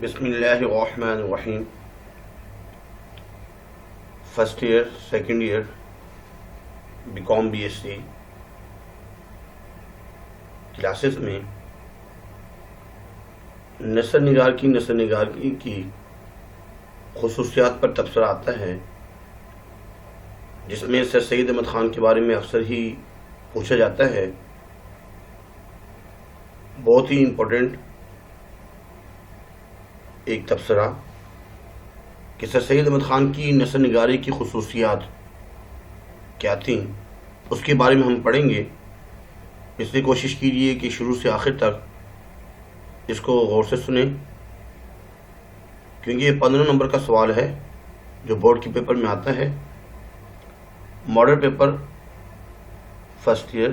بسم اللہ الرحمن الرحیم. First year second year BCom BSc classes میں نثر نگاری کی خصوصیات پر تبصرہ آتا ہے، جس میں سر سید احمد خان کے بارے میں اکثر ہی پوچھا جاتا ہے. بہت ہی امپورٹنٹ ایک تبصرہ کہ سر سید احمد خان کی نثر نگاری کی خصوصیات کیا تھیں، اس کے بارے میں ہم پڑھیں گے. اس لیے کوشش کیجیے کہ شروع سے آخر تک اس کو غور سے سنیں، کیونکہ یہ 15 نمبر کا سوال ہے جو بورڈ کے پیپر میں آتا ہے. ماڈل پیپر فرسٹ ایئر،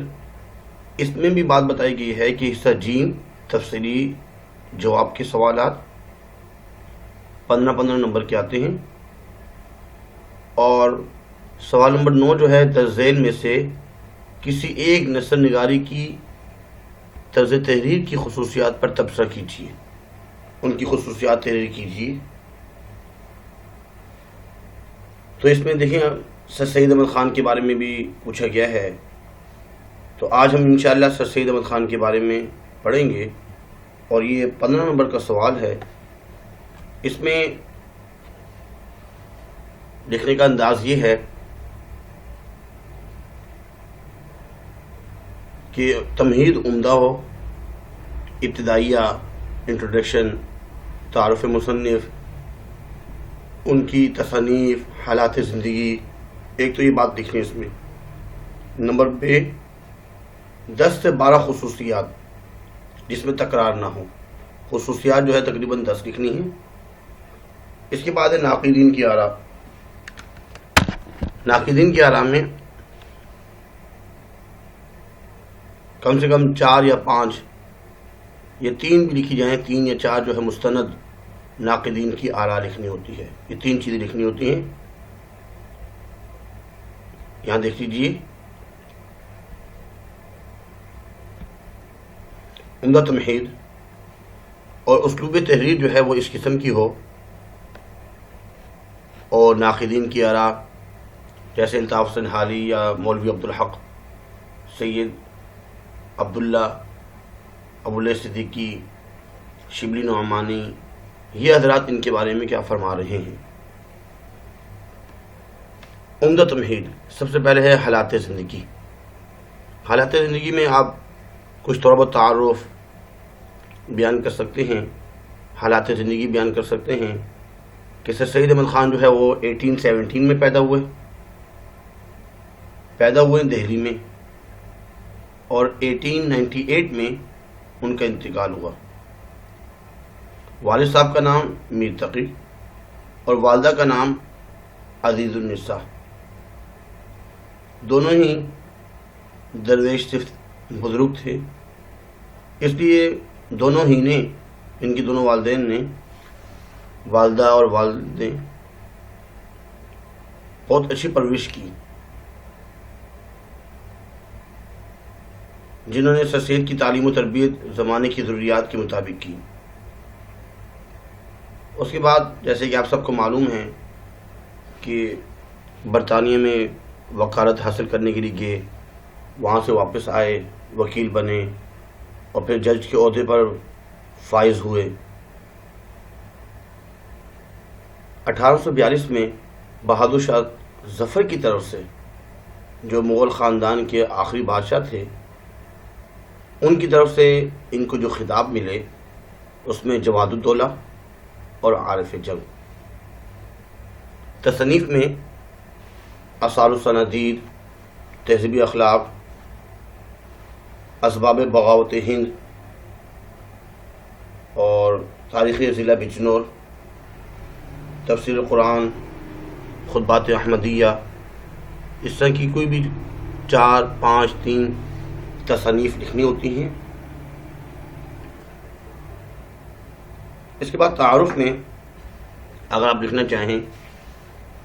اس میں بھی بات بتائی گئی ہے کہ حصہ جیم تفصیلی جواب کے سوالات 15 نمبر کے آتے ہیں، اور سوال نمبر 9 جو ہے در ذیل میں سے کسی ایک نثر نگاری کی طرز تحریر کی خصوصیات پر تبصرہ کیجیے، ان کی خصوصیات تحریر کیجیے. تو اس میں دیکھیں سر سید احمد خان کے بارے میں بھی پوچھا گیا ہے، تو آج ہم انشاءاللہ سر سید احمد خان کے بارے میں پڑھیں گے، اور یہ 15 نمبر کا سوال ہے. اس میں لکھنے کا انداز یہ ہے کہ تمہید عمدہ ہو، ابتدائیہ، انٹروڈکشن، تعارف مصنف، ان کی تصانیف، حالات زندگی. ایک تو یہ بات لکھنی ہے اس میں. نمبر بے 10 سے 12 خصوصیات جس میں تکرار نہ ہو. خصوصیات جو ہے تقریباً 10 لکھنی ہیں. اس کے بعد ہے ناقدین کی آراء. ناقدین کی آراء میں کم سے کم 4 یا 5 یا 3 بھی لکھی جائیں، 3 یا 4 جو ہے مستند ناقدین کی آراء لکھنی ہوتی ہے. یہ 3 چیزیں لکھنی ہوتی ہیں. یہاں دیکھ لیجیے. عمدہ تمہید اور اسلوب تحریر جو ہے وہ اس قسم کی ہو، اور ناقدین کی آراء جیسے الطاف حسن حالی یا مولوی عبدالحق، سید عبداللہ، ابواللیث صدیقی، شبلی نعمانی، یہ حضرات ان کے بارے میں کیا فرما رہے ہیں. عمدہ تمہید سب سے پہلے ہے حالات زندگی. حالات زندگی میں آپ کچھ تھوڑا بہت تعارف بیان کر سکتے ہیں، حالات زندگی بیان کر سکتے ہیں کہ سر سید احمد خان جو ہے وہ 1817 میں پیدا ہوئے دہلی میں، اور 1898 میں ان کا انتقال ہوا. والد صاحب کا نام میر تقی اور والدہ کا نام عزیز النساء. دونوں ہی درویش صفت بزرگ تھے، اس لیے دونوں ہی نے، ان کی دونوں والدین نے، والدہ اور والدین، بہت اچھی پرورش کی، جنہوں نے سر سید کی تعلیم و تربیت زمانے کی ضروریات کے مطابق کی. اس کے بعد جیسے کہ آپ سب کو معلوم ہے کہ برطانیہ میں وکالت حاصل کرنے کے لیے گئے، وہاں سے واپس آئے، وکیل بنے، اور پھر جج کے عہدے پر فائز ہوئے. 1842 میں بہادر شاہ ظفر کی طرف سے، جو مغل خاندان کے آخری بادشاہ تھے، ان کی طرف سے ان کو جو خطاب ملے اس میں جواد الدولہ اور عارف جنگ. تصنیف میں آثار الصنادید، تہذیبی اخلاق، اسباب بغاوت ہند، اور تاریخ ضلع بجنور، تفسیر قرآن، خطبات احمدیہ، اس طرح کی کوئی بھی 4، 5، 3 تصانیف لکھنی ہوتی ہیں. اس کے بعد تعارف میں اگر آپ لکھنا چاہیں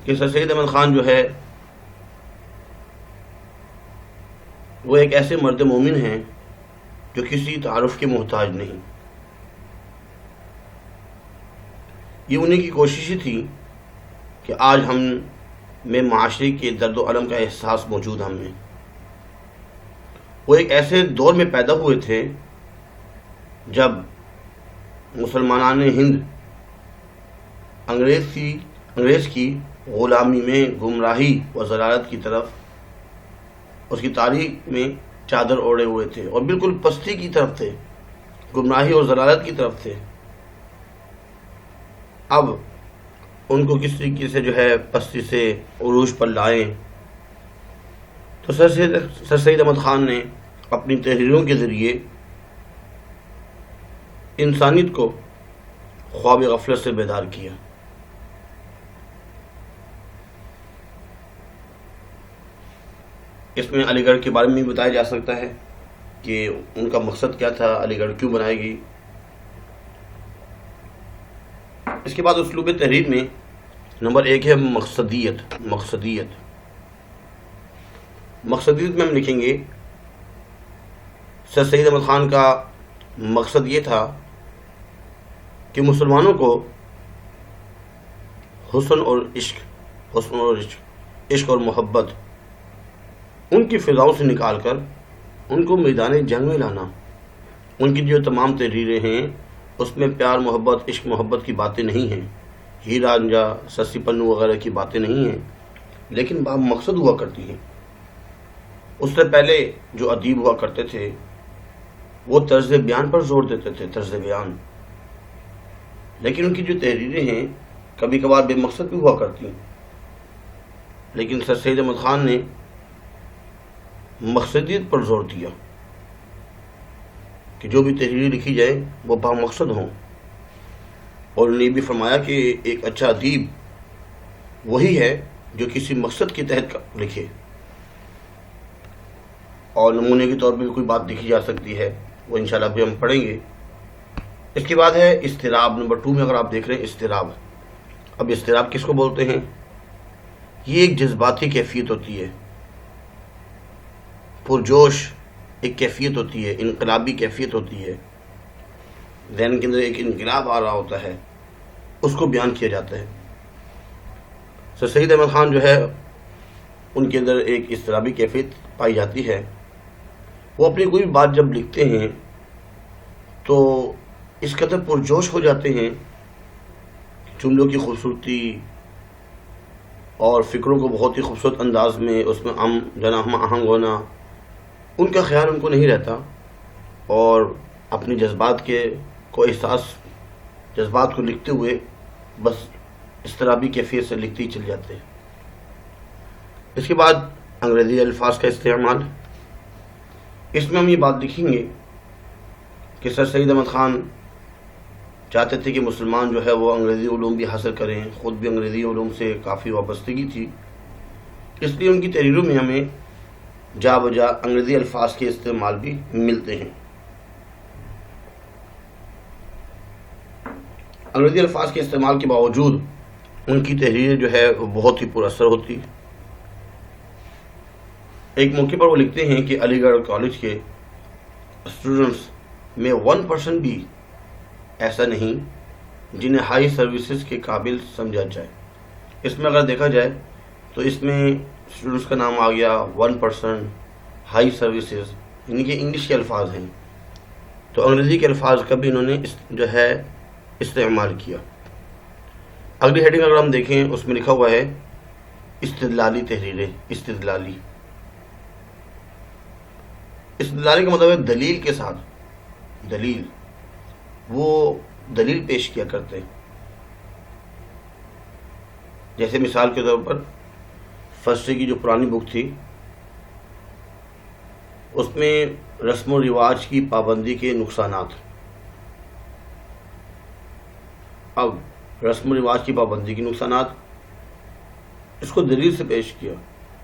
کہ سر سید احمد خان جو ہے وہ ایک ایسے مرد مومن ہیں جو کسی تعارف کے محتاج نہیں. یہ انہیں کی کوشش ہی تھی کہ آج ہم میں معاشرے کے درد و الم کا احساس موجود ہم میں. وہ ایک ایسے دور میں پیدا ہوئے تھے جب مسلمانان ہند انگریز کی غلامی میں گمراہی و ضلالت کی طرف، اس کی تاریخ میں چادر اوڑے ہوئے تھے اور بالکل پستی کی طرف تھے، گمراہی اور ضلالت کی طرف تھے. اب ان کو کس طریقے سے پستی سے عروج پر لائیں، تو سر سید احمد خان نے اپنی تحریروں کے ذریعے انسانیت کو خواب غفلت سے بیدار کیا. اس میں علی گڑھ کے بارے میں بھی بتایا جا سکتا ہے کہ ان کا مقصد کیا تھا، علی گڑھ کیوں بنائی گئی. اس کے بعد اسلوب تحریر میں نمبر 1 ہے مقصدیت میں ہم لکھیں گے سر سید احمد خان کا مقصد یہ تھا کہ مسلمانوں کو حسن اور عشق اور محبت ان کی فضاؤں سے نکال کر ان کو میدان جنگ میں لانا. ان کی جو تمام تحریریں ہیں اس میں پیار محبت عشق محبت کی باتیں نہیں ہیں، ہیر رانجھا سسی پنو وغیرہ کی باتیں نہیں ہیں، لیکن باب مقصد ہوا کرتی ہیں. اس سے پہلے جو ادیب ہوا کرتے تھے وہ طرز بیان پر زور دیتے تھے، طرز بیان، لیکن ان کی جو تحریریں ہیں کبھی کبھار بے مقصد بھی ہوا کرتی ہیں. لیکن سر سید احمد خان نے مقصدیت پر زور دیا کہ جو بھی تحریریں لکھی جائے وہ با مقصد ہوں، اور انہیں بھی فرمایا کہ ایک اچھا ادیب وہی ہے جو کسی مقصد کے تحت لکھے. اور نمونے کے طور پہ کوئی بات لکھی جا سکتی ہے، وہ انشاءاللہ بھی ہم پڑھیں گے. اس کے بعد ہے اضطراب. نمبر 2 میں اگر آپ دیکھ رہے ہیں اضطراب. اب اضطراب کس کو بولتے ہیں؟ یہ ایک جذباتی کیفیت ہوتی ہے، پرجوش ایک کیفیت ہوتی ہے، انقلابی کیفیت ہوتی ہے، ذہن کے اندر ایک انقلاب آ رہا ہوتا ہے، اس کو بیان کیا جاتا ہے. سر سید احمد خان ان کے اندر ایک اضطرابی کیفیت پائی جاتی ہے. وہ اپنی کوئی بات جب لکھتے ہیں تو اس قدر پرجوش ہو جاتے ہیں، جملوں کی خوبصورتی اور فکروں کو بہت ہی خوبصورت انداز میں اس میں ہم آہنگ ہونا، ان کا خیال ان کو نہیں رہتا، اور اپنی جذبات کو لکھتے ہوئے بس اضطرابی کیفیت سے لکھتے ہی چل جاتے ہیں. اس کے بعد انگریزی الفاظ کا استعمال. اس میں ہم یہ بات لکھیں گے کہ سر سید احمد خان چاہتے تھے کہ مسلمان وہ انگریزی علوم بھی حاصل کریں، خود بھی انگریزی علوم سے کافی وابستگی تھی، اس لیے ان کی تحریروں میں ہمیں جا بجا انگریزی الفاظ کے استعمال بھی ملتے ہیں. انگریزی الفاظ کے استعمال کے باوجود ان کی تحریر بہت ہی پر اثر ہوتی. ایک موقع پر وہ لکھتے ہیں کہ علی گڑھ کالج کے اسٹوڈنٹس میں 1% بھی ایسا نہیں جنہیں ہائی سروسز کے قابل سمجھا جائے. اس میں اگر دیکھا جائے تو اس میں اسٹوڈنٹس کا نام آ گیا، 1% ہائی سروسز، یعنی کہ انگلش کے الفاظ ہیں، تو انگریزی کے الفاظ کا بھی انہوں نے استعمال کیا. اگلی ہیڈنگ اگر ہم دیکھیں اس میں لکھا ہوا ہے استدلالی تحریریں. استدلالی کا مطلب ہے دلیل کے ساتھ، وہ دلیل پیش کیا کرتے ہیں. جیسے مثال کے طور پر فرسٹے کی جو پرانی بک تھی اس میں رسم و رواج کی پابندی کے نقصانات. اب رسم و رواج کی پابندی کے نقصانات اس کو دلیل سے پیش کیا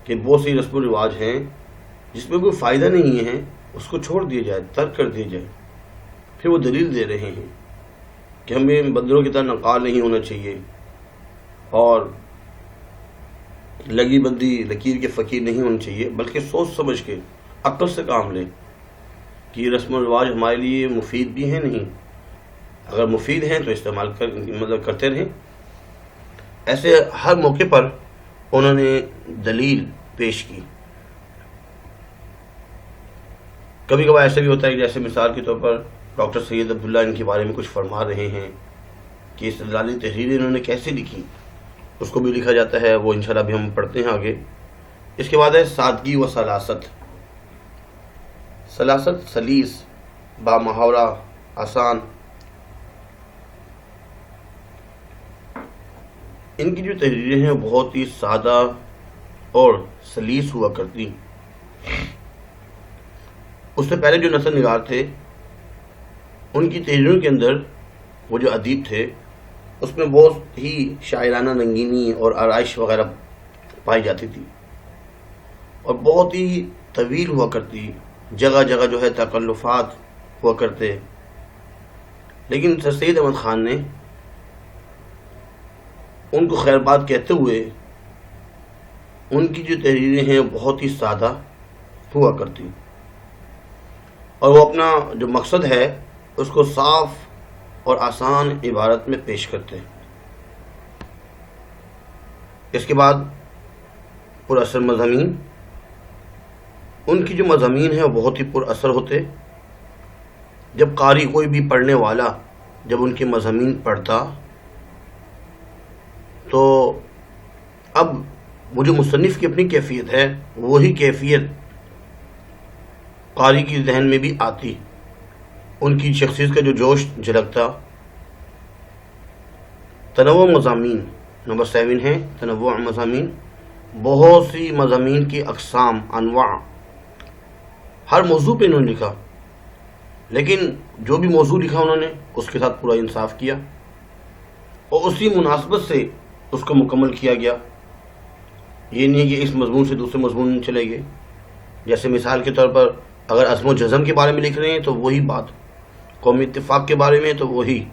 کہ بہت سی رسم و رواج ہیں جس میں کوئی فائدہ نہیں ہے، اس کو چھوڑ دیا جائے، ترک کر دیا جائے. پھر وہ دلیل دے رہے ہیں کہ ہمیں بندروں کی طرح نقال نہیں ہونا چاہیے اور لگی بندی لکیر کے فقیر نہیں ہونا چاہیے، بلکہ سوچ سمجھ کے عقل سے کام لیں کہ یہ رسم و رواج ہمارے لیے مفید بھی ہیں نہیں، اگر مفید ہیں تو استعمال کرتے رہیں. ایسے ہر موقع پر انہوں نے دلیل پیش کی. کبھی کبھار ایسا بھی ہوتا ہے کہ جیسے مثال کے طور پر ڈاکٹر سید عبداللہ ان کے بارے میں کچھ فرما رہے ہیں کہ استدلالی تحریریں انہوں نے کیسے لکھی، اس کو بھی لکھا جاتا ہے. وہ انشاءاللہ بھی ہم پڑھتے ہیں آگے. اس کے بعد ہے سادگی و سلاست. سلاست سلیس، با محاورہ، آسان. ان کی جو تحریریں ہیں بہت ہی سادہ اور سلیس ہوا کرتی. اس سے پہلے جو نثر نگار تھے ان کی تحریروں کے اندر وہ جو ادیب تھے اس میں بہت ہی شاعرانہ رنگینی اور آرائش وغیرہ پائی جاتی تھی اور بہت ہی طویل ہوا کرتی. جگہ جگہ جو ہے تکلفات ہوا کرتے. لیکن سر سید احمد خان نے ان کو خیر بات کہتے ہوئے ان کی جو تحریریں ہیں بہت ہی سادہ ہوا کرتی اور وہ اپنا جو مقصد ہے اس کو صاف اور آسان عبارت میں پیش کرتے ہیں. اس کے بعد پر اثر مضامین. ان کی جو مضامین ہیں وہ بہت ہی پر اثر ہوتے. جب قاری کوئی بھی پڑھنے والا جب ان کے مضامین پڑھتا تو اب وہ جو مصنف کی اپنی کیفیت ہے وہی کیفیت قاری کی ذہن میں بھی آتی. ان کی شخصیت کا جو جوش جھلکتا. تنوع مضامین نمبر 7 ہے تنوع مضامین. بہت سی مضامین کی اقسام، انواع. ہر موضوع پہ انہوں نے لکھا لیکن جو بھی موضوع لکھا انہوں نے اس کے ساتھ پورا انصاف کیا اور اسی مناسبت سے اس کو مکمل کیا گیا. یہ نہیں کہ اس مضمون سے دوسرے مضمون میں چلے گئے. جیسے مثال کے طور پر اگر عزم و جزم کے بارے میں لکھ رہے ہیں تو وہی بات، قومی اتفاق کے بارے میں تو وہی،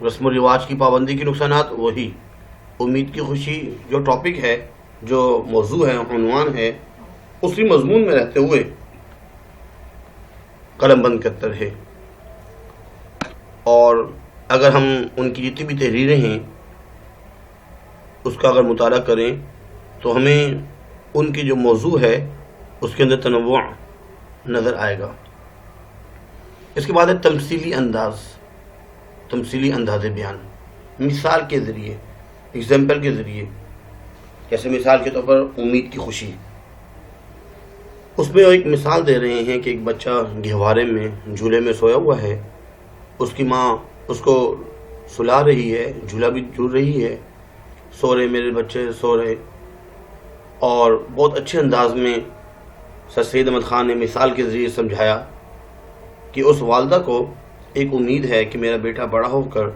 رسم و رواج کی پابندی کے نقصانات وہی، امید کی خوشی جو ٹاپک ہے، جو موضوع ہے، عنوان ہے، اسی مضمون میں رہتے ہوئے قلم بند کرتے رہے. اور اگر ہم ان کی جتنی بھی تحریریں ہیں اس کا اگر مطالعہ کریں تو ہمیں ان کی جو موضوع ہے اس کے اندر تنوع نظر آئے گا. اس کے بعد ہے تمثیلی انداز، تمثیلی انداز بیان. مثال کے ذریعے، ایگزامپل کے ذریعے. جیسے مثال کے طور پر امید کی خوشی. اس میں ایک مثال دے رہے ہیں کہ ایک بچہ گہوارے میں جھولے میں سویا ہوا ہے. اس کی ماں اس کو سلا رہی ہے، جھولا بھی جھول رہی ہے، سو رہے میرے بچے سو رہے. اور بہت اچھے انداز میں سر سید احمد خان نے مثال کے ذریعے سمجھایا کہ اس والدہ کو ایک امید ہے کہ میرا بیٹا بڑا ہو کر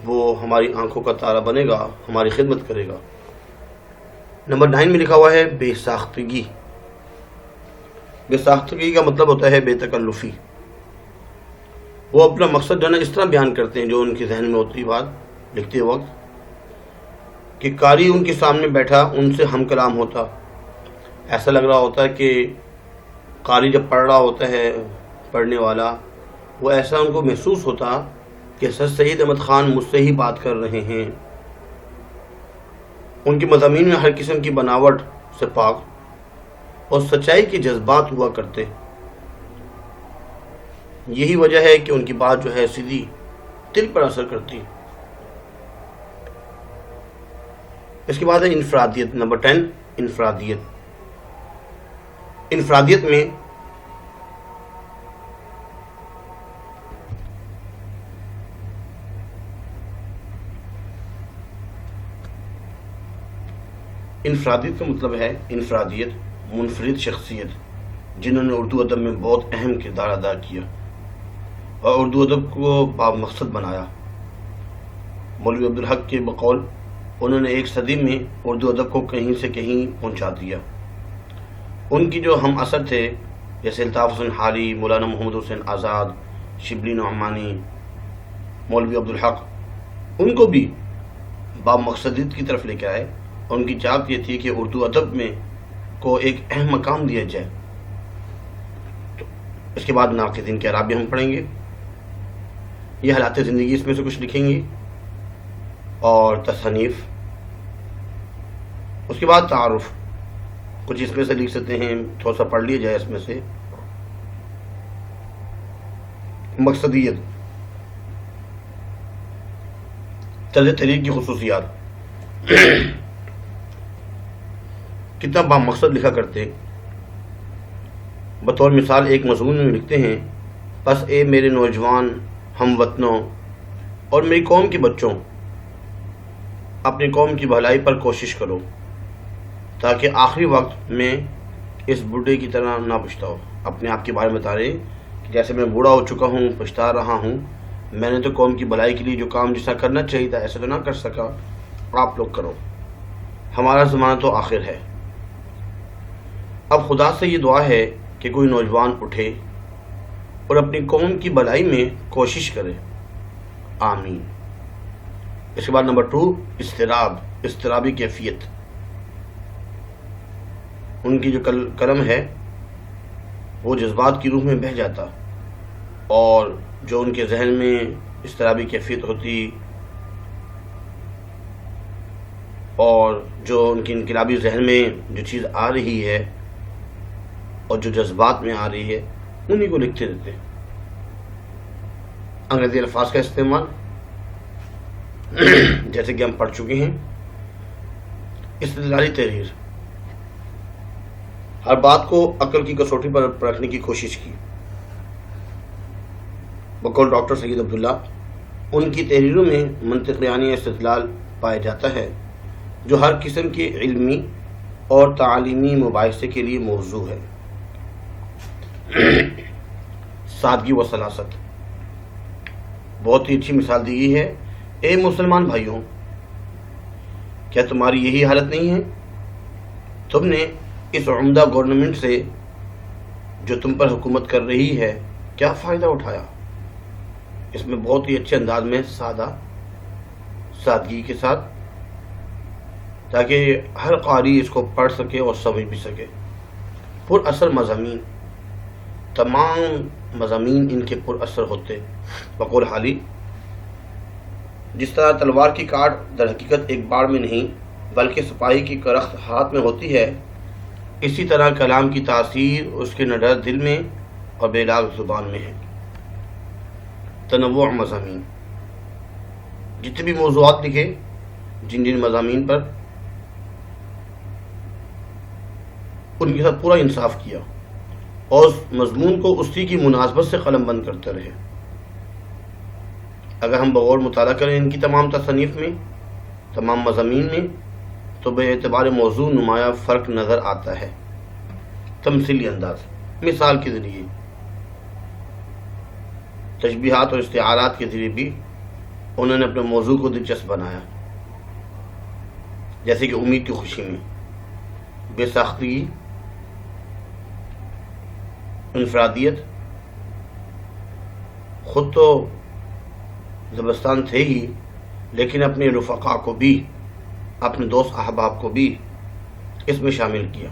وہ ہماری آنکھوں کا تارا بنے گا، ہماری خدمت کرے گا. نمبر 9 میں لکھا ہوا ہے بے ساختگی. بے ساختگی کا مطلب ہوتا ہے بے تکلفی. وہ اپنا مقصد جو ہے نا اس طرح بیان کرتے ہیں جو ان کے ذہن میں ہوتی بات لکھتے وقت کہ قاری ان کے سامنے بیٹھا ان سے ہم کلام ہوتا. ایسا لگ رہا ہوتا ہے کہ قاری جب پڑھ رہا ہوتا ہے، پڑھنے والا، وہ ایسا ان کو محسوس ہوتا کہ سر سید احمد خان مجھ سے ہی بات کر رہے ہیں. ان کے مضامین میں ہر قسم کی بناوٹ سے پاک اور سچائی کے جذبات ہوا کرتے. یہی وجہ ہے کہ ان کی بات جو ہے سیدھی دل پر اثر کرتی. اس کے بعد ہے انفرادیت. نمبر 10 انفرادیت. انفرادیت میں انفرادیت کا مطلب ہے انفرادیت، منفرد شخصیت جنہوں نے اردو ادب میں بہت اہم کردار ادا کیا اور اردو ادب کو باب مقصد بنایا. مولوی عبدالحق کے بقول انہوں نے ایک صدی میں اردو ادب کو کہیں سے کہیں پہنچا دیا. ان کی جو ہم اثر تھے جیسے الطاف حسن حالی، مولانا محمد حسین آزاد، شبلی نعمانی، مولوی عبدالحق، ان کو بھی باب مقصدیت کی طرف لے کے آئے اور ان کی چاہت یہ تھی کہ اردو ادب میں کو ایک اہم مقام دیا جائے. تو اس کے بعد ناقدین کے اعراب بھی ہم پڑھیں گے. یہ حالات زندگی اس میں سے کچھ لکھیں گی اور تصنیف. اس کے بعد تعارف کچھ اس میں سے لکھ سکتے ہیں, تھوڑا سا پڑھ لیا جائے اس میں سے. مقصدیت, طرز تحریر کی خصوصیات, کتنا با مقصد لکھا کرتے. بطور مثال ایک مضمون میں لکھتے ہیں, بس اے میرے نوجوان ہم وطنوں اور میری قوم کے بچوں, اپنی قوم کی بھلائی پر کوشش کرو تاکہ آخری وقت میں اس بوڑھے کی طرح نہ پچھتاؤ. اپنے آپ کے بارے میں بتا رہے کہ جیسے میں بوڑھا ہو چکا ہوں, پچھتا رہا ہوں, میں نے تو قوم کی بھلائی کے لیے جو کام جیسا کرنا چاہیے تھا ایسا تو نہ کر سکا, آپ لوگ کرو, ہمارا زمانہ تو آخر ہے. اب خدا سے یہ دعا ہے کہ کوئی نوجوان اٹھے اور اپنی قوم کی بھلائی میں کوشش کرے, آمین. اس کے بعد نمبر 2, اضطرابی کیفیت. ان کی جو قلم ہے وہ جذبات کی روح میں بہہ جاتا, اور جو ان کے ذہن میں اضطرابی کیفیت ہوتی اور جو ان کے انقلابی ذہن میں جو چیز آ رہی ہے اور جو جذبات میں آ رہی ہے انہی کو لکھتے رہتے. انگریزی الفاظ کا استعمال جیسے کہ ہم پڑھ چکے ہیں. استدلالی تحریر, ہر بات کو عقل کی کسوٹی پر رکھنے کی کوشش کی. بقول ڈاکٹر سید عبداللہ, ان کی تحریروں میں منطقیانہ استدلال پایا جاتا ہے جو ہر قسم کے علمی اور تعلیمی مباحثے کے لیے موضوع ہے. سادگی و سلاست, بہت ہی اچھی مثال دی گئی ہے. اے مسلمان بھائیوں, کیا تمہاری یہی حالت نہیں ہے؟ تم نے اس عمدہ گورنمنٹ سے جو تم پر حکومت کر رہی ہے کیا فائدہ اٹھایا؟ اس میں بہت ہی اچھے انداز میں سادگی کے ساتھ, تاکہ ہر قاری اس کو پڑھ سکے اور سمجھ بھی سکے. پر اثر مضامین, تمام مضامین ان کے پر اثر ہوتے. بقول حالی, جس طرح تلوار کی کاٹ در حقیقت ایک باڑ میں نہیں بلکہ سپاہی کی کرخت ہاتھ میں ہوتی ہے, اسی طرح کلام کی تاثیر اس کے نڈر دل میں اور بے لاگ زبان میں ہے. تنوع مضامین, جتنے بھی موضوعات لکھے جن مضامین پر, ان کے ساتھ پورا انصاف کیا اور اس مضمون کو اسی کی مناسبت سے قلم بند کرتے رہے. اگر ہم بغور مطالعہ کریں ان کی تمام تصنیف میں, تمام مضامین میں, تو بے اعتبار موضوع نمایاں فرق نظر آتا ہے. تمثیلی انداز, مثال کے ذریعے, تشبیہات اور استعارات کے ذریعے بھی انہوں نے اپنے موضوع کو دلچسپ بنایا. جیسے کہ امید کی خوشی میں بے ساختگی, انفرادیت, خود تو زبستان تھے ہی لیکن اپنے رفقا کو بھی, اپنے دوست احباب کو بھی اس میں شامل کیا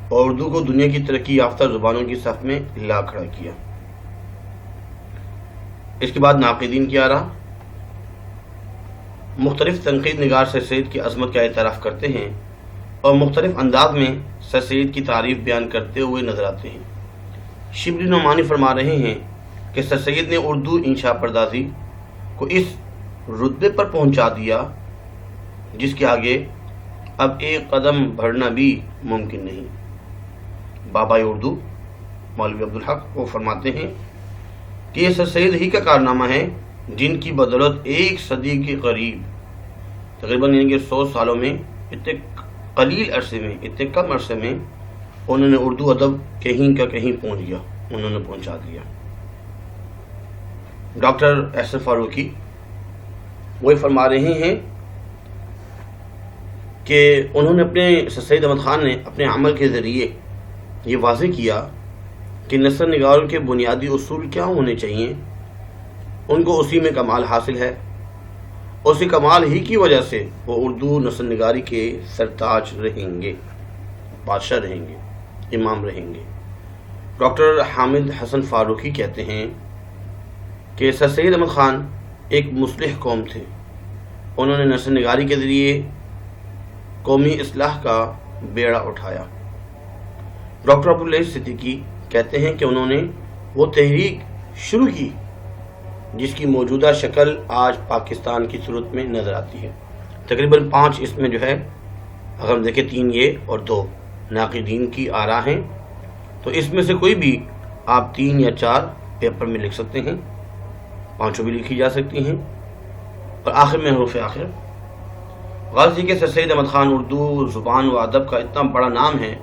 اور اردو کو دنیا کی ترقی یافتہ زبانوں کی صف میں لا کھڑا کیا. اس کے بعد ناقدین کی آراء, مختلف تنقید نگار سر سید کی عظمت کا اعتراف کرتے ہیں اور مختلف انداز میں سر سید کی تعریف بیان کرتے ہوئے نظر آتے ہیں. شبلی نعمانی فرما رہے ہیں کہ سر سید نے اردو انشاء پردازی کو اس رتبے پر پہنچا دیا جس کے آگے اب ایک قدم بڑھنا بھی ممکن نہیں. بابا اردو مولوی عبدالحق وہ فرماتے ہیں کہ یہ سر سید ہی کا کارنامہ ہے جن کی بدولت ایک صدی کے قریب, تقریباً یعنی کہ 100 سالوں میں, اتنے قلیل عرصے میں, اتنے کم عرصے میں انہوں نے اردو ادب کہیں کا کہیں پہنچ گیا, انہوں نے پہنچا دیا. ڈاکٹر احسن فاروقی وہی فرما رہے ہیں کہ انہوں نے اپنے سید احمد خان نے اپنے عمل کے ذریعے یہ واضح کیا کہ نثر نگاروں کے بنیادی اصول کیا ہونے چاہیے, ان کو اسی میں کمال حاصل ہے, اسی کمال ہی کی وجہ سے وہ اردو نثر نگاری کے سرتاج رہیں گے, بادشاہ رہیں گے, امام رہیں گے. ڈاکٹر حامد حسن فاروقی کہتے ہیں کہ سر سید احمد خان ایک مصلح قوم تھے. انہوں نے نثر نگاری کے ذریعے قومی اصلاح کا بیڑا اٹھایا. ڈاکٹر عبداللہ صدیقی کہتے ہیں کہ انہوں نے وہ تحریک شروع کی جس کی موجودہ شکل آج پاکستان کی صورت میں نظر آتی ہے. تقریباً 5 اس میں جو ہے اگر ہم دیکھیں 3 یہ اور 2 ناقدین کی آراء ہیں، تو اس میں سے کوئی بھی آپ 3 یا 4 پیپر میں لکھ سکتے ہیں، 5 بھی لکھی جا سکتی ہیں. اور آخر میں حروف آخر. غازی کے سر سید احمد خان اردو زبان و ادب کا اتنا بڑا نام ہے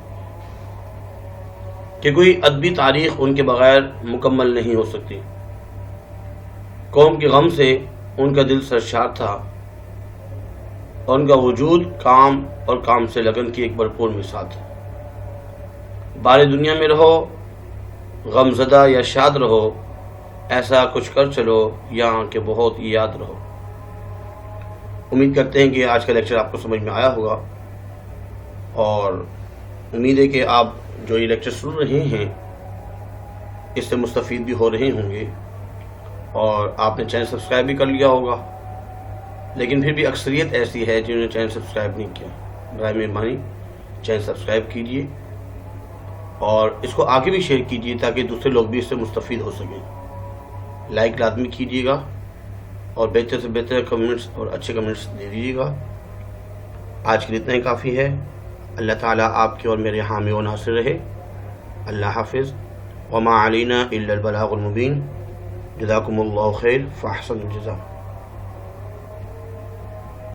کہ کوئی ادبی تاریخ ان کے بغیر مکمل نہیں ہو سکتی. قوم کے غم سے ان کا دل سرشار تھا اور ان کا وجود کام اور کام سے لگن کی ایک بھرپور مثال تھا. بار دنیا میں رہو، غم زدہ یا شاد رہو، ایسا کچھ کر چلو یہاں کہ بہت یاد رہو. امید کرتے ہیں کہ آج کا لیکچر آپ کو سمجھ میں آیا ہوگا، اور امید ہے کہ آپ جو یہ لیکچر سن رہے ہیں اس سے مستفید بھی ہو رہے ہوں گے، اور آپ نے چینل سبسکرائب بھی کر لیا ہوگا. لیکن پھر بھی اکثریت ایسی ہے جنہوں نے چینل سبسکرائب نہیں کیا. برائے مہربانی چینل سبسکرائب کیجیے اور اس کو آگے بھی شیئر کیجیے تاکہ دوسرے لوگ بھی اس سے مستفید ہو سکیں. لائک لازمی کیجیے گا اور بہتر سے بہتر کمنٹس اور اچھے کمنٹس دے دیجیے گا. آج کے لیے اتنا ہی کافی ہے. اللہ تعالیٰ آپ کے اور میرے حامی و ناصر رہے. اللہ حافظ. وما علینا الا البلاغ المبین. جزاکم اللہ خیر فاحسن الجزاء.